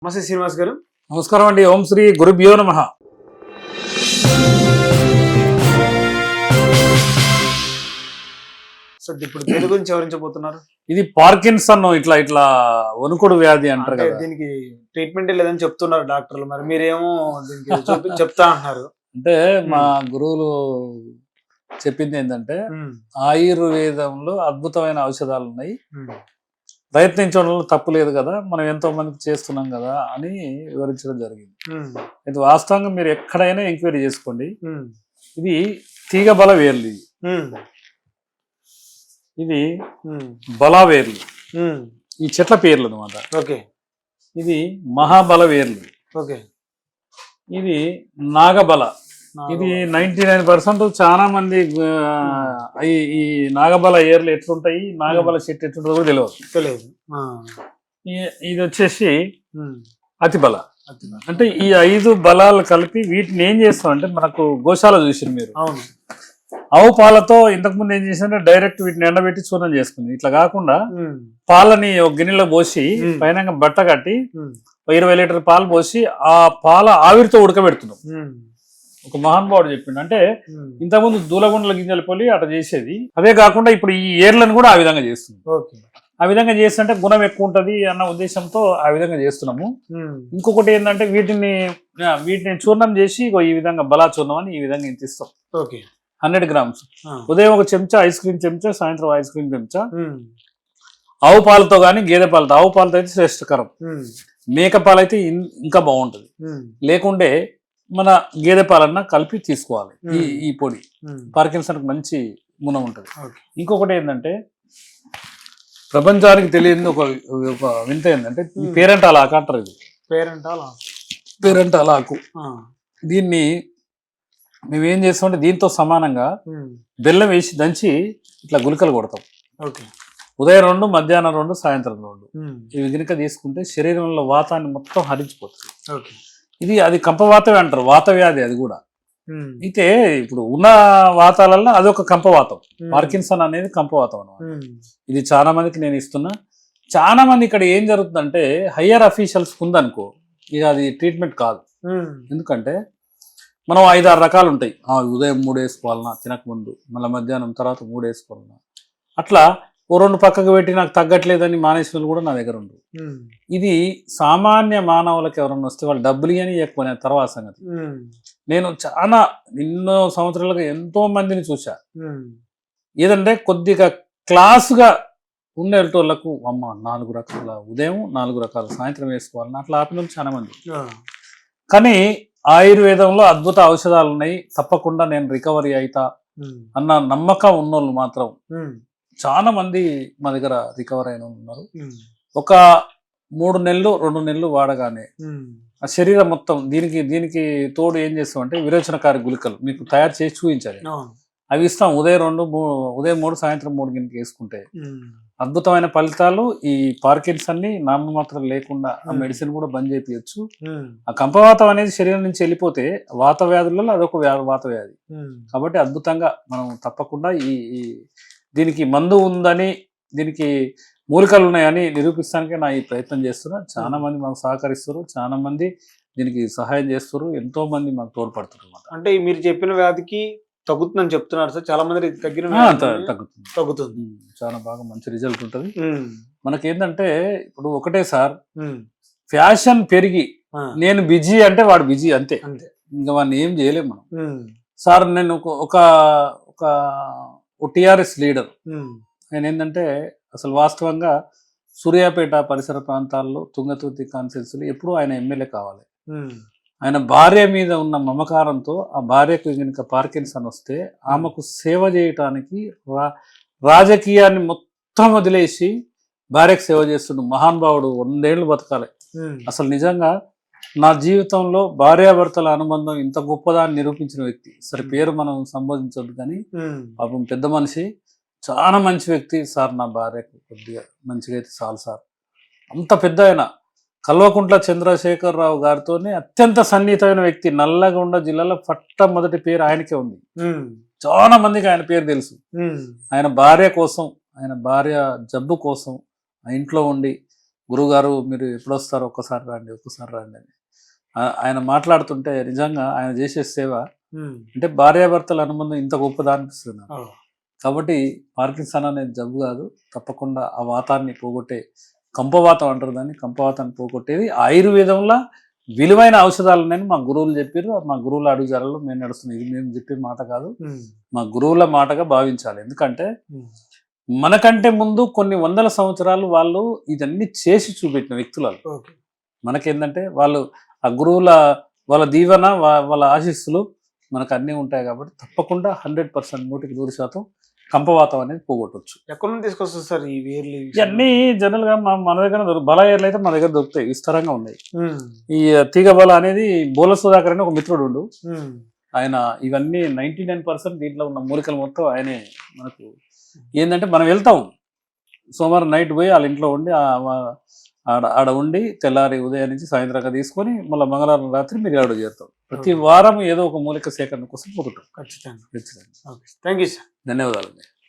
నమస్తే శ్రీనివాస్ గారు. నమస్కారం అండి. ఓం శ్రీ గురుభ్యో నమః. సో ఇప్పుడు దేని గురించి వివరించబోతున్నారు? ఇది పార్కిన్సన్ ఇట్లా ఇట్లా వణుకుడు వ్యాధి అంటారు అంటే కదా. దీనికి ట్రీట్మెంట్ లేదని చెప్తున్నారు డాక్టర్లు, మరి మీరేమో దీనికి చెప్తా అంటున్నారు. అంటే మా గురువులు చెప్పింది ఏంటంటే ఆయుర్వేదంలో అద్భుతమైన ఔషధాలు ఉన్నాయి, ప్రయత్నించడంలో తప్పు లేదు కదా, మనం ఎంతో మందికి చేస్తున్నాం కదా అని వివరించడం జరిగింది. ఇది వాస్తవంగా మీరు ఎక్కడైనా ఎంక్వైరీ చేసుకోండి. ఇది తీగ బల వేర్లు, ఇది బలా వేర్లు, ఈ చెట్ల పేర్లు అనమాట. ఓకే. ఇది మహాబల వేర్లు, ఓకే. ఇది నాగబల. ఇది 99% చాలా మంది ఈ నాగబల ఏర్లు ఎట్లుంటాయి, నాగబల చెట్టు ఎట్లుంటుందో కూడా తెలియదు. ఇది వచ్చేసి అతిబల. అంటే ఈ 5 బలాలు కలిపి వీటిని ఏం చేస్తాం అంటే, మనకు గోశాల చూసారు మీరు, అవును, ఆవు పాలతో ఇంతకుముందు ఏం చేసిందంటే డైరెక్ట్ వీటిని ఎండబెట్టి చూర్ణం చేసుకుంది. ఇట్లా కాకుండా పాలని ఒక గిన్నెలో పోసి పైన బట్ట కట్టి 20 లీటర్ పాలు పోసి ఆ పాల ఆవిరితో ఉడకబెడుతున్నాం. ఒక మహానుభావుడు చెప్పిండు. అంటే ఇంతకుముందు దూలగుండల గింజలు పొలి అట్లా చేసేది. అదే కాకుండా ఇప్పుడు ఈ ఏర్లను కూడా ఆ విధంగా చేస్తుంది. ఆ విధంగా చేస్తుంటే గుణం ఎక్కువ ఉంటది అన్న ఉద్దేశంతో ఆ విధంగా చేస్తున్నాము. ఇంకొకటి ఏంటంటే వీటిని చూర్ణం చేసి ఈ విధంగా బలా చూర్ణం అని ఈ విధంగా ఇంత ఇస్తాం. 100 గ్రామ్స్. ఉదయం ఒక చెంచా ఐస్ క్రీమ్ చెంచా, సాయంత్రం ఐస్ క్రీమ్ చెంచా. ఆవు పాలతో కానీ గేదె పాలతో, ఆవు పాలతో అయితే శ్రేష్టకరం, మేక పాలు అయితే ఇంకా బాగుంటది. లేకుంటే మన గేదె పాలన్నా కలిపి తీసుకోవాలి ఈ పొడి. పార్కిన్సన్ మంచి గుణం ఉంటుంది. ఇంకొకటి ఏంటంటే ప్రపంచానికి తెలియని ఒక వింత ఏంటంటే పేరంటాల ఆకు అంటారు. ఇది పేరంటాల ఆకు. దీన్ని మేమేం చేస్తామంటే దీంతో సమానంగా బెల్లం వేసి దంచి ఇట్లా గుళికలు కొడతాం. ఉదయం 2, మధ్యాహ్నం 2, సాయంత్రం 2 ఇవి కనుక తీసుకుంటే శరీరంలో వాతాన్ని మొత్తం హరించిపోతుంది. అది కంపవాతమే అంటారు, వాత వ్యాధి అది కూడా. అయితే ఇప్పుడు ఉన్న వాతాలలో అదొక కంపవాతం. పార్కిన్సన్ అనేది కంపవాతం అన్నమాట. ఇది చాలా మందికి నేను ఇస్తున్నా. చాలా మంది ఇక్కడ ఏం జరుగుతుందంటే హయ్యర్ అఫీషియల్స్ ఉందనుకో, ఇక అది ట్రీట్మెంట్ కాదు. ఎందుకంటే మనం 5-6 రకాలు ఉంటాయి. ఉదయం 3 వేసుకోవాలన్నా తినకముందు, మళ్ళీ మధ్యాహ్నం తర్వాత 3 వేసుకోవాలన్నా, అట్లా ఓ 2 పక్కకు పెట్టి నాకు తగ్గట్లేదని మానేశ్వరులు కూడా నా దగ్గర ఉండరు. ఇది సామాన్య మానవులకు ఎవరన్నా వస్తే వాళ్ళు డబ్బులు అని ఎక్కువ తర్వాత సంగతి. నేను చాలా ఎన్నో సంవత్సరాలుగా ఎంతో మందిని చూసా. ఏదంటే కొద్దిగా క్లాసుగా ఉండేటోళ్లకు అమ్మ 4 రకాల ఉదయం, 4 రకాల సాయంత్రం వేసుకోవాలని అట్లా ఆపిన చాలా మంది. కానీ ఆయుర్వేదంలో అద్భుత ఔషధాలు ఉన్నాయి, తప్పకుండా నేను రికవరీ అవుతా అన్న నమ్మకం ఉన్నోళ్ళు మాత్రం చాలా మంది మా దగ్గర రికవర్ అయిన ఉన్నారు. ఒక 3 నెలలు 2 నెలలు వాడగానే ఆ శరీరం మొత్తం దీనికి తోడు ఏం చేస్తాం అంటే విరోచనకారి గుళికలు మీకు తయారు చేసి చూపించాలి. అవి ఇస్తాం. ఉదయం 3, సాయంత్రం 3 గిన్నెకి వేసుకుంటే అద్భుతమైన ఫలితాలు. ఈ పార్కిన్సన్ ని నామమాత్రం లేకుండా ఆ మెడిసిన్ కూడా బంద్ చేయించచ్చు. ఆ కంపవాతం అనేది శరీరం నుంచి వెళ్ళిపోతే వాత వ్యాధులలో అదొక వాత వ్యాధి. కాబట్టి అద్భుతంగా మనం తప్పకుండా దీనికి మందు ఉందని, దీనికి మూలికలు ఉన్నాయని నిరూపిస్తానికే నా ఈ ప్రయత్నం చేస్తున్నా. చాలా మంది మాకు సహకరిస్తారు, చాలా మంది దీనికి సహాయం చేస్తారు, ఎంతో మంది మాకు తోడ్పడుతున్నారు అన్నమాట. అంటే మీరు చెప్పిన వ్యాధికి తగ్గుతుందని చెప్తున్నారు సార్. చాలా మంది తగ్గుతుంది. చాలా బాగా మంచి రిజల్ట్ ఉంటుంది. మనకేంటంటే ఇప్పుడు ఒకటే సార్, ఫ్యాషన్ పెరిగి నేను బిజీ అంటే వాడు బిజీ అంతే, ఇంకా వాడిని ఏం చేయలేము మనం. సార్ నేను ఒక టిఆర్ఎస్ లీడర్. ఆయన ఏంటంటే అసలు వాస్తవంగా సూర్యాపేట పరిసర ప్రాంతాల్లో తుంగతుర్తి కాన్స్టిట్యున్సీలో ఎప్పుడూ ఆయన ఎమ్మెల్యే కావాలి. ఆయన భార్య మీద ఉన్న మమకారంతో ఆ భార్యకు కనుక పార్కిన్సన్ వస్తే ఆమెకు సేవ చేయటానికి రాజకీయాన్ని మొత్తం వదిలేసి భార్యకు సేవ చేస్తుండు మహానుభావుడు. 100 ఏళ్ళు బతకాలి. అసలు నిజంగా నా జీవితంలో భార్యాభర్తల అనుబంధం ఇంత గొప్పదాన్ని నిరూపించిన వ్యక్తి. సరే పేరు మనం సంబోధించొద్దు కానీ పాపం పెద్ద మనిషి, చాలా మంచి వ్యక్తి సార్. నా భార్యకు కొద్దిగా మంచిగా అయితే చాలు సార్. అంత పెద్ద ఆయన కల్వకుంట్ల చంద్రశేఖరరావు గారితోనే అత్యంత సన్నిహితమైన వ్యక్తి. నల్లగొండ జిల్లాలో మొదటి పేరు ఆయనకే ఉంది. చాలా మందికి ఆయన పేరు తెలుసు. ఆయన భార్య కోసం, ఆయన భార్య జబ్బు కోసం ఆ ఇంట్లో ఉండి గురువుగారు మీరు ఎప్పుడు వస్తారు, ఒక్కసారి రండి అని ఆయన మాట్లాడుతుంటే నిజంగా ఆయన చేసే సేవ అంటే భార్యాభర్తల అనుబంధం ఇంత గొప్పదా అనిపిస్తుంది నాకు. కాబట్టి పార్కిన్సన్ అనేది జబ్బు కాదు, తప్పకుండా ఆ వాతాన్ని పోగొట్టే కంపవాతం అంటారు దాన్ని, కంపవాతాన్ని పోగొట్టేది ఆయుర్వేదంలో విలువైన ఔషధాలు ఉన్నాయని మా గురువులు చెప్పారు. మా గురువుల అడుగుజాలలో మేము నడుస్తున్నాం. ఇది మేము చెప్పిన మాట కాదు, మా గురువుల మాటగా భావించాలి. ఎందుకంటే మనకంటే ముందు కొన్ని వందల సంవత్సరాలు వాళ్ళు ఇదన్నీ చేసి చూపెట్టిన వ్యక్తులు. మనకేంటంటే వాళ్ళు ఆ గురువుల వాళ్ళ దీవెన వాళ్ళ ఆశీస్సులు మనకు అన్నీ ఉంటాయి. కాబట్టి తప్పకుండా 100% 100% కంపవాతం అనేది పోగొట్టవచ్చు. ఎక్కడ నుండి తీసుకొస్తారు సార్ ఈ వేర్లు? ఇవన్నీ జనరల్ గా మన దగ్గర బల ఏర్లు అయితే మన దగ్గర దొరుకుతాయి, విస్తారంగా ఉన్నాయి. ఈ తీగ బల అనేది బోల సుధాకర్ అని ఒక మిత్రుడు ఉండు, ఆయన ఇవన్నీ 99% దీంట్లో ఉన్న మూలికలు మొత్తం ఆయనే మనకు. ఏంటంటే మనం వెళ్తాం సోమవారం నైట్ పోయి వాళ్ళ ఇంట్లో ఉండి ఆడ ఉండి తెల్లారి ఉదయం నుంచి సాయంత్రంగా తీసుకొని మళ్ళీ మంగళవారం రాత్రి మీరు ఆడ చేరుతాం. ప్రతి వారం ఏదో ఒక మూలిక సేకరణ కోసం పోతుంటాం. ఖచ్చితంగా. Thank you sir. ధన్యవాదాలు.